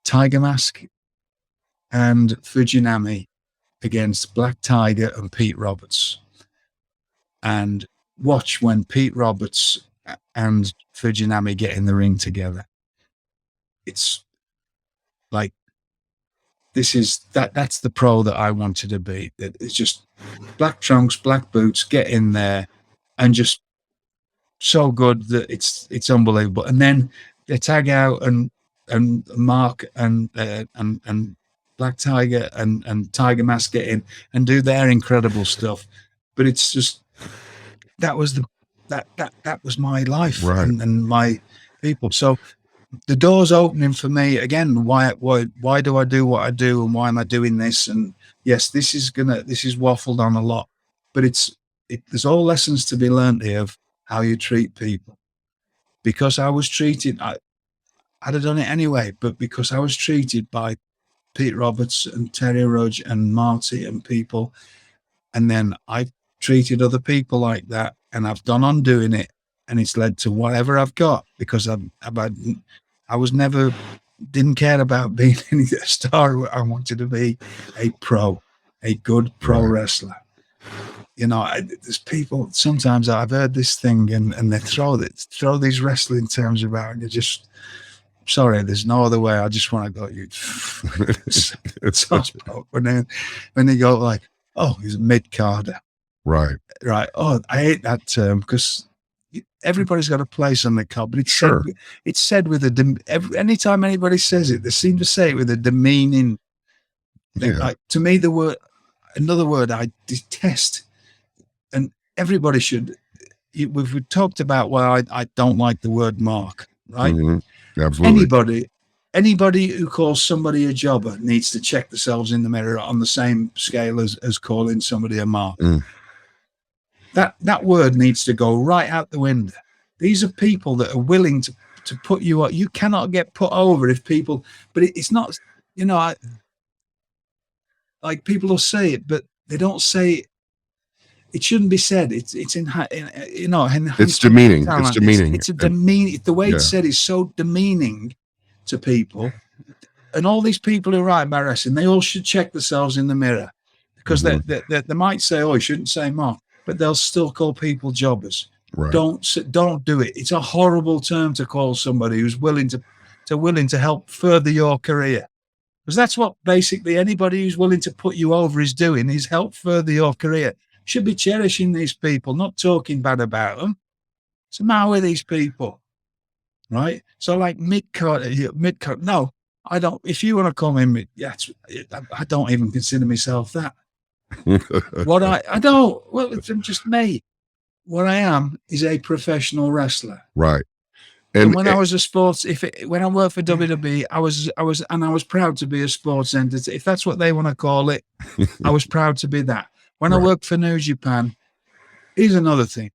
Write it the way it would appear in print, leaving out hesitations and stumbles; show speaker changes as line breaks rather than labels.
Tiger Mask and Fujinami against Black Tiger and Pete Roberts, and watch when Pete Roberts and Fujinami get in the ring together. It's like, that's the pro that I wanted to be. It's just black trunks, black boots, get in there, and just so good that it's unbelievable. And then they tag out and Mark and Black Tiger and Tiger Mask get in and do their incredible stuff. But it's just, that was my life,
right.
and my people. So the door's opening for me again. Why do I do what I do, and why am I doing this? And yes, this is waffled on a lot, but there's all lessons to be learned here of how you treat people. Because I was treated, I'd have done it anyway, but because I was treated by Pete Roberts and Terry Rudge and Marty and people, and then I treated other people like that, and I've gone on doing it, and it's led to whatever I've got, because I was never, didn't care about being a star. I wanted to be a good pro wrestler. You know, there's people, sometimes I've heard this thing and they throw these wrestling terms about, and you're just, sorry, there's no other way. I just want to go, you. It's so when they go like, oh, he's a mid-carder.
Right.
Oh, I hate that term, because everybody's got a place on the card, but it's said with anytime anybody says it, they seem to say it with a demeaning thing.
Yeah.
Like, to me, another word I detest, and everybody should. We've talked about why I don't like the word mark, right?
Mm-hmm. Absolutely.
Anybody who calls somebody a jobber needs to check themselves in the mirror on the same scale as calling somebody a mark. That word needs to go right out the window. These are people that are willing to put you up. You cannot get put over if people, but it's not, you know, like, people will say it, but they don't say it. It shouldn't be said. It's it's demeaning.
It's demeaning.
It's a demeaning. The way it's said is so demeaning to people. And all these people who write about wrestling, they all should check themselves in the mirror, because they might say, oh, you shouldn't say mark, but they'll still call people jobbers.
Right.
Don't do it. It's a horrible term to call somebody who's willing to help further your career. Because that's what basically anybody who's willing to put you over is doing, is help further your career. Should be cherishing these people, not talking bad about them. What's the matter with these people? Right? So like mid-cut, no, I don't. If you want to call me I don't even consider myself that. I don't. Well, I'm just me. What I am is a professional wrestler.
Right.
And when I was a sports, when I worked for WWE, I was proud to be a sports entity. If that's what they want to call it, I was proud to be that. When I worked for New Japan, here's another thing.